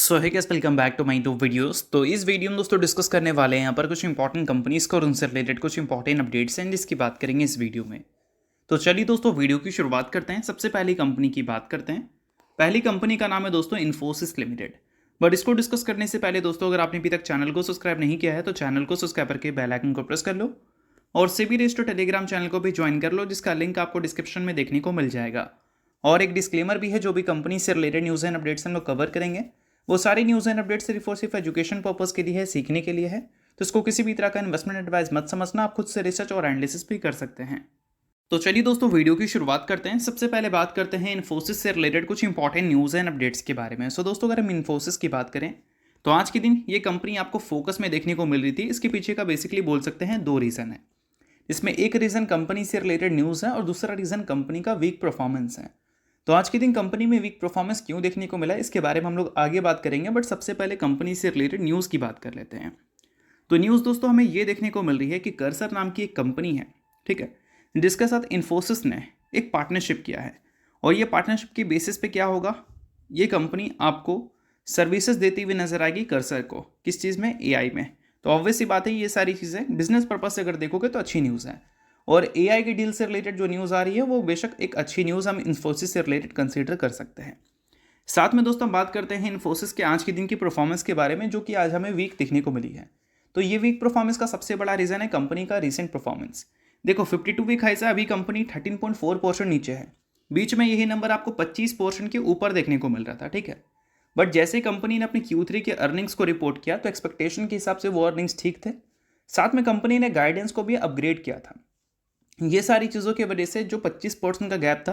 So hi guys, welcome back to my two videos. तो इस video में दोस्तों डिस्कस करने वाले हैं यहाँ पर कुछ इंपॉर्टेंट कंपनीज को और उनसे रिलेटेड कुछ इंपॉर्टेंट अपडेट्स हैं जिसकी बात करेंगे इस वीडियो में। तो चलिए दोस्तों वीडियो की शुरुआत करते हैं। सबसे पहली कंपनी की बात करते हैं। पहली कंपनी का नाम है दोस्तों इन्फोसिस लिमिटेड। बट इसको डिस्कस करने से पहले दोस्तों, अगर आपने अभी तक चैनल को सब्सक्राइब नहीं किया है तो चैनल को सब्सक्राइब करके बेल आइकन को प्रेस कर लो और सेबी रजिस्टर्ड टेलीग्राम चैनल को भी ज्वाइन कर लो, जिसका लिंक आपको डिस्क्रिप्शन में देखने को मिल जाएगा। और एक डिस्क्लेमर भी है, जो भी कंपनी से रिलेटेड न्यूज़ एंड अपडेट्स हम लोग कवर करेंगे वो सारी न्यूज़ एंड अपडेट्स सिर्फ और सिर्फ एजुकेशन पर्पस के लिए है, सीखने के लिए है। तो इसको किसी भी तरह का इन्वेस्टमेंट एडवाइस मत समझना, आप खुद से रिसर्च और एनालिसिस भी कर सकते हैं। तो चलिए दोस्तों वीडियो की शुरुआत करते हैं। सबसे पहले बात करते हैं इन्फोसिस से रिलेटेड कुछ इंपॉर्टेंट न्यूज़ एंड अपडेट्स के बारे में। सो दोस्तों, अगर हम इन्फोसिस की बात करें तो आज के दिन ये कंपनी आपको फोकस में देखने को मिल रही थी। इसके पीछे का बेसिकली बोल सकते हैं दो रीज़न है। इसमें एक रीज़न कंपनी से रिलेटेड न्यूज़ है और दूसरा रीज़न कंपनी का वीक परफॉर्मेंस है। तो आज के दिन कंपनी में वीक परफॉर्मेंस क्यों देखने को मिला, इसके बारे में हम लोग आगे बात करेंगे। बट सबसे पहले कंपनी से रिलेटेड न्यूज़ की बात कर लेते हैं। तो न्यूज़ दोस्तों हमें ये देखने को मिल रही है कि कर्सर नाम की एक कंपनी है, ठीक है, जिसके साथ इन्फोसिस ने एक पार्टनरशिप किया है। और ये पार्टनरशिप की बेसिस पे क्या होगा, ये कंपनी आपको सर्विसेज देती हुई नजर आएगी कर्सर को। किस चीज़ में? एआई में। तो ऑब्वियस सी बात है, ये सारी चीज़ें बिजनेस पर्पज से अगर देखोगे तो अच्छी न्यूज़ है। और एआई की डील से रिलेटेड जो न्यूज़ आ रही है वो बेशक एक अच्छी न्यूज़ हम इन्फोसिस से रिलेटेड कंसीडर कर सकते हैं। साथ में दोस्तों हम बात करते हैं इन्फोसिस के आज के दिन की परफॉर्मेंस के बारे में, जो कि आज हमें वीक दिखने को मिली है। तो ये वीक परफॉर्मेंस का सबसे बड़ा रीज़न है कंपनी का रीसेंट परफॉर्मेंस। देखो 52 वीक हाई से अभी कंपनी 13.4% नीचे है। बीच में यही नंबर आपको 25% के ऊपर देखने को मिल रहा था, ठीक है। बट जैसे कंपनी ने अपनी Q3 के अर्निंग्स को रिपोर्ट किया तो एक्सपेक्टेशन के हिसाब से वो अर्निंग्स ठीक थे। साथ में कंपनी ने गाइडेंस को भी अपग्रेड किया था। ये सारी चीज़ों की वजह से जो 25% का गैप था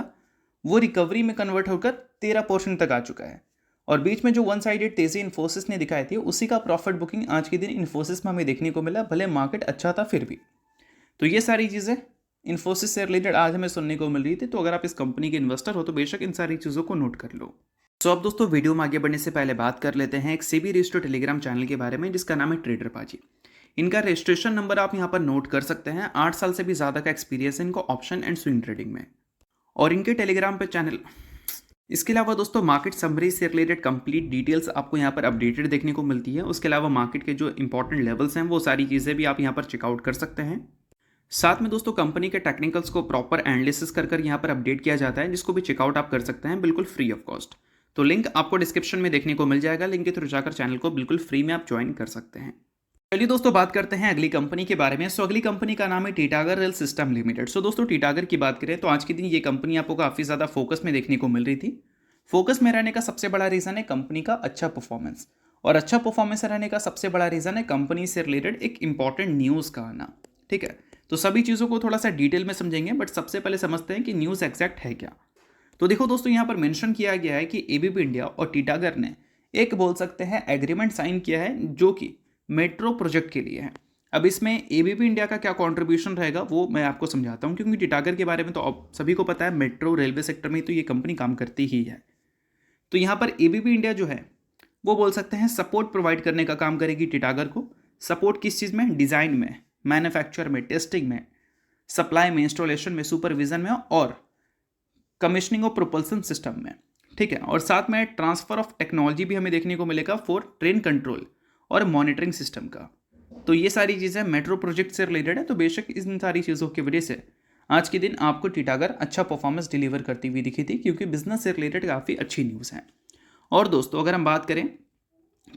वो रिकवरी में कन्वर्ट होकर 13% तक आ चुका है। और बीच में जो वन साइडेड तेजी इन्फोसिस ने दिखाई थी उसी का प्रॉफिट बुकिंग आज के दिन इन्फोसिस में हमें देखने को मिला, भले मार्केट अच्छा था फिर भी। तो ये सारी चीज़ें इन्फोसिस से रिलेटेड आज हमें सुनने को मिल रही थी। तो अगर आप इस कंपनी के इन्वेस्टर हो तो बेशक इन सारी चीज़ों को नोट कर लो। तो अब दोस्तों वीडियो में आगे बढ़ने से पहले बात कर लेते हैं एक सेबी रजिस्टर्ड टेलीग्राम चैनल के बारे में, जिसका नाम है ट्रेडर पाजी। इनका रजिस्ट्रेशन नंबर आप यहाँ पर नोट कर सकते हैं। 8 साल से भी ज़्यादा का एक्सपीरियंस है इनको ऑप्शन एंड स्विंग ट्रेडिंग में। और इनके टेलीग्राम पे चैनल, इसके अलावा दोस्तों मार्केट समरी से रिलेटेड कंप्लीट डिटेल्स आपको यहाँ पर अपडेटेड देखने को मिलती है। उसके अलावा मार्केट के जो इंपॉर्टेंट लेवल्स हैं वो सारी चीज़ें भी आप यहाँ पर चेकआउट कर सकते हैं। साथ में दोस्तों कंपनी के टेक्निकल्स को प्रॉपर एनालिसिस कर यहाँ पर अपडेट किया जाता है, जिसको भी चेकआउट आप कर सकते हैं बिल्कुल फ्री ऑफ कॉस्ट। तो लिंक आपको डिस्क्रिप्शन में देखने को मिल जाएगा, लिंक के थ्रू जाकर चैनल को बिल्कुल फ्री में आप ज्वाइन कर सकते हैं। चलिए दोस्तों बात करते हैं अगली कंपनी के बारे में। सो अगली कंपनी का नाम है टीटागर रेल सिस्टम लिमिटेड। सो दोस्तों टीटागर की बात करें तो आज के दिन ये कंपनी आपको काफ़ी ज़्यादा फोकस में देखने को मिल रही थी। फोकस में रहने का सबसे बड़ा रीज़न है कंपनी का अच्छा परफॉर्मेंस। और अच्छा परफॉर्मेंस रहने का सबसे बड़ा रीज़न है कंपनी से रिलेटेड एक इंपॉर्टेंट न्यूज़ का आना, ठीक है। तो सभी चीज़ों को थोड़ा सा डिटेल में समझेंगे, बट सबसे पहले समझते हैं कि न्यूज़ एग्जैक्ट है क्या। तो देखो दोस्तों, यहाँ पर मेंशन किया गया है कि एबीपी इंडिया और टीटागर ने एक बोल सकते हैं एग्रीमेंट साइन किया है, जो कि मेट्रो प्रोजेक्ट के लिए है। अब इसमें एबीपी इंडिया का क्या कंट्रीब्यूशन रहेगा वो मैं आपको समझाता हूँ, क्योंकि टीटागर के बारे में तो अब सभी को पता है, मेट्रो रेलवे सेक्टर में तो ये कंपनी काम करती ही है। तो यहाँ पर एबीपी इंडिया जो है वो बोल सकते हैं सपोर्ट प्रोवाइड करने का काम करेगी टीटागर को। सपोर्ट किस चीज़ में? डिज़ाइन में, मैन्युफैक्चर में, टेस्टिंग में, सप्लाई में, इंस्टॉलेशन में, सुपरविजन में और कमीशनिंग ऑफ प्रोपल्सन सिस्टम में, ठीक है। और साथ में ट्रांसफर ऑफ टेक्नोलॉजी भी हमें देखने को मिलेगा फॉर ट्रेन कंट्रोल और मॉनिटरिंग सिस्टम का। तो ये सारी चीज़ें मेट्रो प्रोजेक्ट से रिलेटेड है। तो बेशक इन सारी चीज़ों की वजह से आज के दिन आपको टीटागर अच्छा परफॉर्मेंस डिलीवर करती हुई दिखी थी, क्योंकि बिजनेस से रिलेटेड काफ़ी अच्छी न्यूज़ है। और दोस्तों अगर हम बात करें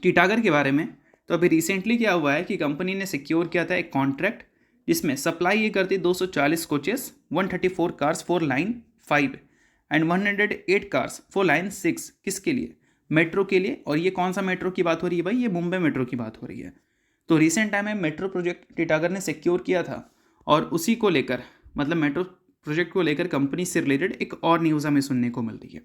टीटागर के बारे में तो अभी रिसेंटली क्या हुआ है कि कंपनी ने सिक्योर किया था एक कॉन्ट्रैक्ट, जिसमें सप्लाई ये करती 240 coaches, 134 cars for line 5 and 108 cars for line 6। किसके लिए? मेट्रो के लिए। और ये कौन सा मेट्रो की बात हो रही है भाई? ये मुंबई मेट्रो की बात हो रही है। तो रिसेंट टाइम में मेट्रो प्रोजेक्ट टीटागर ने सिक्योर किया था, और उसी को लेकर मतलब मेट्रो प्रोजेक्ट को लेकर कंपनी से रिलेटेड एक और न्यूज़ हमें सुनने को मिल रही है।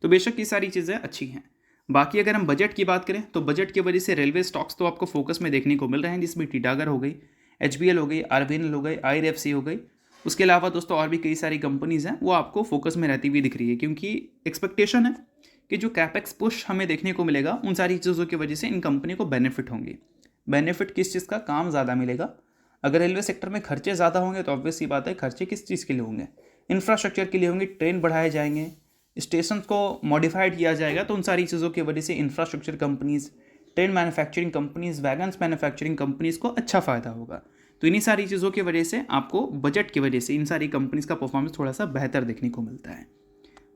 तो बेशक ये सारी चीज़ें अच्छी हैं। बाकी अगर हम बजट की बात करें तो बजट की वजह से रेलवे स्टॉक्स तो आपको फोकस में देखने को मिल रहे हैं, जिसमें टीटागर हो गई, एचबीएल हो गई, आरबीएनएल हो गई, आईआरएफसी हो गई। उसके अलावा दोस्तों और भी कई सारी कंपनीज़ हैं वो आपको फोकस में रहती हुई दिख रही है, क्योंकि एक्सपेक्टेशन है कि जो कैपेक्स पुश हमें देखने को मिलेगा उन सारी चीज़ों की वजह से इन कंपनी को बेनिफिट होंगे। बेनिफिट किस चीज़ का? काम ज़्यादा मिलेगा। अगर रेलवे सेक्टर में खर्चे ज़्यादा होंगे तो ऑब्वियस सी बात है खर्चे किस चीज़ के लिए होंगे? इंफ्रास्ट्रक्चर के लिए होंगे, ट्रेन बढ़ाए जाएंगे, स्टेशन को मॉडिफाइड किया जाएगा, तो उन सारी चीज़ों की वजह से infrastructure companies, train manufacturing companies, wagons manufacturing companies को अच्छा फ़ायदा होगा। तो इन्हीं सारी चीज़ों की वजह से आपको बजट की वजह से इन सारी कंपनीज़ का परफॉर्मेंस थोड़ा सा बेहतर देखने को मिलता है।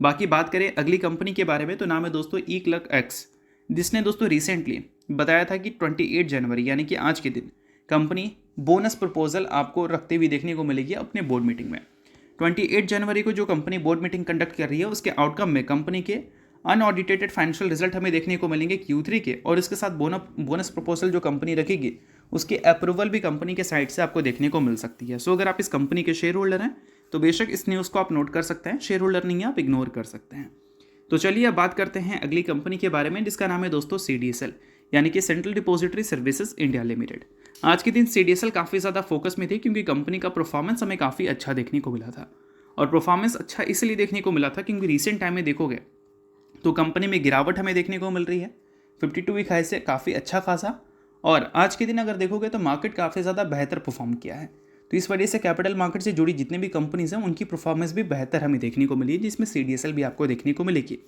बाकी बात करें अगली कंपनी के बारे में, तो नाम है दोस्तों eclerx, जिसने दोस्तों रिसेंटली बताया था कि 28 जनवरी यानी कि आज के दिन कंपनी बोनस प्रपोजल आपको रखते हुए देखने को मिलेगी अपने बोर्ड मीटिंग में। 28 जनवरी को जो कंपनी बोर्ड मीटिंग कंडक्ट कर रही है उसके आउटकम में कंपनी के अनऑडिटेटेड फाइनेंशियल रिजल्ट हमें देखने को मिलेंगे Q3 के, और इसके साथ बोनस प्रपोजल जो कंपनी रखेगी उसकी अप्रूवल भी कंपनी के साइड से आपको देखने को मिल सकती है। सो अगर आप इस कंपनी के शेयर होल्डर हैं तो बेशक इस न्यूज़ को आप नोट कर सकते हैं, शेयर होल्डर नहीं है आप इग्नोर कर सकते हैं। तो चलिए अब बात करते हैं अगली कंपनी के बारे में, जिसका नाम है दोस्तों CDSL यानी कि central depository services India limited. आज के दिन CDSL काफ़ी ज़्यादा फोकस में थी क्योंकि कंपनी का परफॉर्मेंस हमें काफ़ी अच्छा देखने को मिला था, और परफॉर्मेंस अच्छा इसलिए देखने को मिला था क्योंकि रिसेंट टाइम में देखोगे तो कंपनी में गिरावट हमें देखने को मिल रही है 52 वीक हाई से काफ़ी अच्छा खासा, और आज के दिन अगर देखोगे तो मार्केट काफ़ी ज़्यादा बेहतर परफॉर्म किया है। तो इस वजह से कैपिटल मार्केट से जुड़ी जितने भी कंपनीज हैं उनकी परफॉर्मेंस भी बेहतर हमें देखने को मिली है, जिसमें CDSL भी आपको देखने को मिलेगी।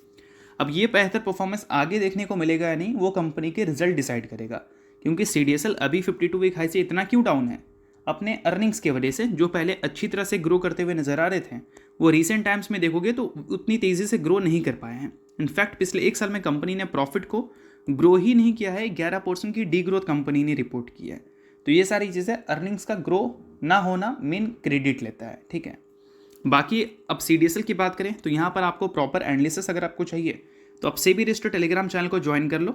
अब ये बेहतर परफॉर्मेंस आगे देखने को मिलेगा या नहीं वो कंपनी के रिजल्ट डिसाइड करेगा, क्योंकि CDSL अभी 52 वीक हाई से इतना क्यों डाउन है, अपने अर्निंग्स की वजह से जो पहले अच्छी तरह से ग्रो करते हुए नजर आ रहे थे वो रिसेंट टाइम्स में देखोगे तो उतनी तेज़ी से ग्रो नहीं कर पाए हैं। इनफैक्ट पिछले एक साल में कंपनी ने प्रॉफिट को ग्रो ही नहीं किया है, 11% की डी ग्रोथ कंपनी ने रिपोर्ट की है। तो ये सारी चीज़ें अर्निंग्स का ग्रो ना होना मेन क्रेडिट लेता है, ठीक है। बाकी अब CDSL की बात करें तो यहाँ पर आपको प्रॉपर एनालिसिस अगर आपको चाहिए तो आप सेबी रजिस्टर्ड टेलीग्राम चैनल को ज्वाइन कर लो।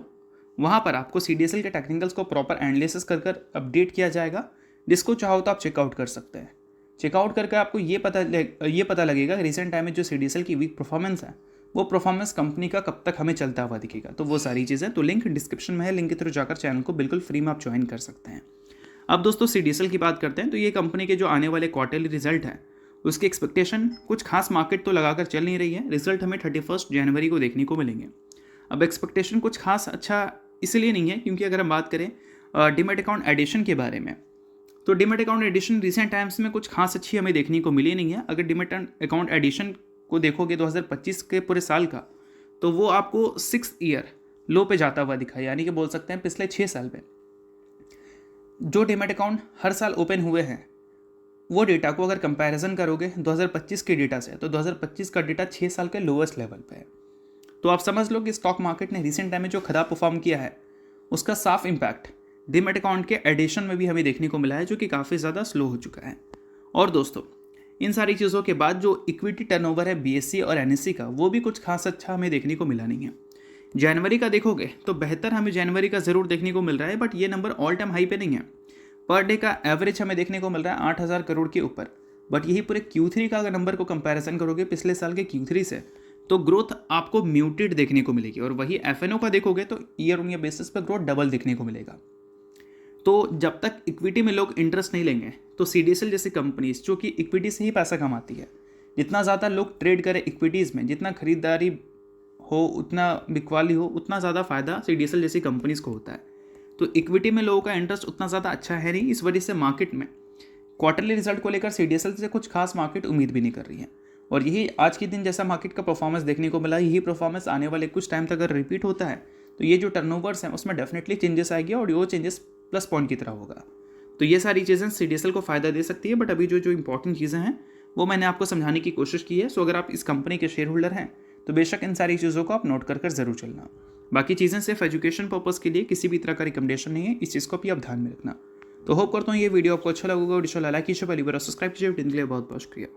वहाँ पर आपको CDSL के टेक्निकल्स को प्रॉपर एनालिसिस कर अपडेट किया जाएगा, जिसको चाहो तो आप चेकआउट कर सकते हैं। चेकआउट करके आपको ये पता लगेगा कि रिसेंट टाइम में जो CDSL की वीक परफॉर्मेंस है वो परफॉर्मेंस कंपनी का कब तक हमें चलता हुआ दिखेगा। तो वो सारी चीज़ें तो लिंक डिस्क्रिप्शन में है, लिंक के थ्रू जाकर चैनल को बिल्कुल फ्री में आप ज्वाइन कर सकते हैं। अब दोस्तों CDSL की बात करते हैं तो ये कंपनी के जो आने वाले क्वार्टरली रिजल्ट है उसकी एक्सपेक्टेशन कुछ खास मार्केट तो लगाकर चल नहीं रही है। रिजल्ट हमें 31 जनवरी को देखने को मिलेंगे। अब एक्सपेक्टेशन कुछ खास अच्छा इसलिए नहीं है क्योंकि अगर हम बात करें डीमैट अकाउंट एडिशन के बारे में, तो demat account addition recent times में कुछ खास अच्छी हमें देखने को मिली नहीं है। अगर डीमैट अकाउंट एडिशन को देखोगे 2025 के पूरे साल का, तो वो आपको 6th ईयर लो पे जाता हुआ दिखा, यानी कि बोल सकते हैं पिछले 6 साल में जो डीमैट अकाउंट हर साल ओपन हुए हैं वो डेटा को अगर कंपैरिजन करोगे 2025 के डेटा से, तो 2025 का डेटा 6 साल के लोवेस्ट लेवल पे है। तो आप समझ लो कि स्टॉक मार्केट ने रिसेंट टाइम में जो खराब परफॉर्म किया है उसका साफ इम्पैक्ट डीमैट अकाउंट के एडिशन में भी हमें देखने को मिला है, जो कि काफ़ी ज़्यादा स्लो हो चुका है। और दोस्तों इन सारी चीज़ों के बाद जो इक्विटी टर्नओवर है BSE और NSE का, वो भी कुछ खास अच्छा हमें देखने को मिला नहीं है। जनवरी का देखोगे तो बेहतर हमें जनवरी का ज़रूर देखने को मिल रहा है, बट ये नंबर ऑल टाइम हाई पे नहीं है। पर डे का एवरेज हमें देखने को मिल रहा है 8,000 करोड़ के ऊपर, बट यही पूरे Q3 का अगर नंबर को कंपैरिजन करोगे पिछले साल के Q3 से, तो ग्रोथ आपको म्यूटेड देखने को मिलेगी। और वही FNO का देखोगे तो ईयर ऑन ईयर बेसिस पर ग्रोथ डबल देखने को मिलेगा। तो जब तक इक्विटी में लोग इंटरेस्ट नहीं लेंगे तो CDSL जैसी कंपनीज जो कि इक्विटी से ही पैसा कमाती है, जितना ज़्यादा लोग ट्रेड करें इक्विटीज़ में, जितना खरीदारी हो, उतना बिकवाली हो, उतना ज़्यादा फ़ायदा CDSL जैसी कंपनीज़ को होता है। तो इक्विटी में लोगों का इंटरेस्ट उतना ज़्यादा अच्छा है नहीं, इस वजह से मार्केट में क्वार्टरली रिजल्ट को लेकर CDSL से कुछ खास मार्केट उम्मीद भी नहीं कर रही है। और यही आज के दिन जैसा मार्केट का परफॉर्मेंस देखने को मिला, यही परफॉर्मेंस आने वाले कुछ टाइम तक अगर रिपीट होता है तो ये जो टर्नओवर्स हैं उसमें डेफिनेटली चेंजेस आएगी, और वो चेंजेस प्लस पॉइंट की तरह होगा। तो ये सारी चीज़ें CDSL को फ़ायदा दे सकती है, बट अभी जो इंपॉर्टेंट चीज़ें हैं वो मैंने आपको समझाने की कोशिश की है। सो अगर आप इस कंपनी के शेयर होल्डर हैं तो बेशक इन सारी चीज़ों को आप नोट कर ज़रूर चलना। बाकी चीज़ें सिर्फ एजुकेशन पर्पज़ के लिए, किसी भी तरह का रिकमेंडेशन नहीं है, इस चीज़ को भी आप ध्यान में रखना। तो होप करता हूँ ये वीडियो आपको अच्छा लगेगा, और लाइक कीजिए, पहली बार सब्सक्राइब कीजिए। बहुत बहुत शुक्रिया।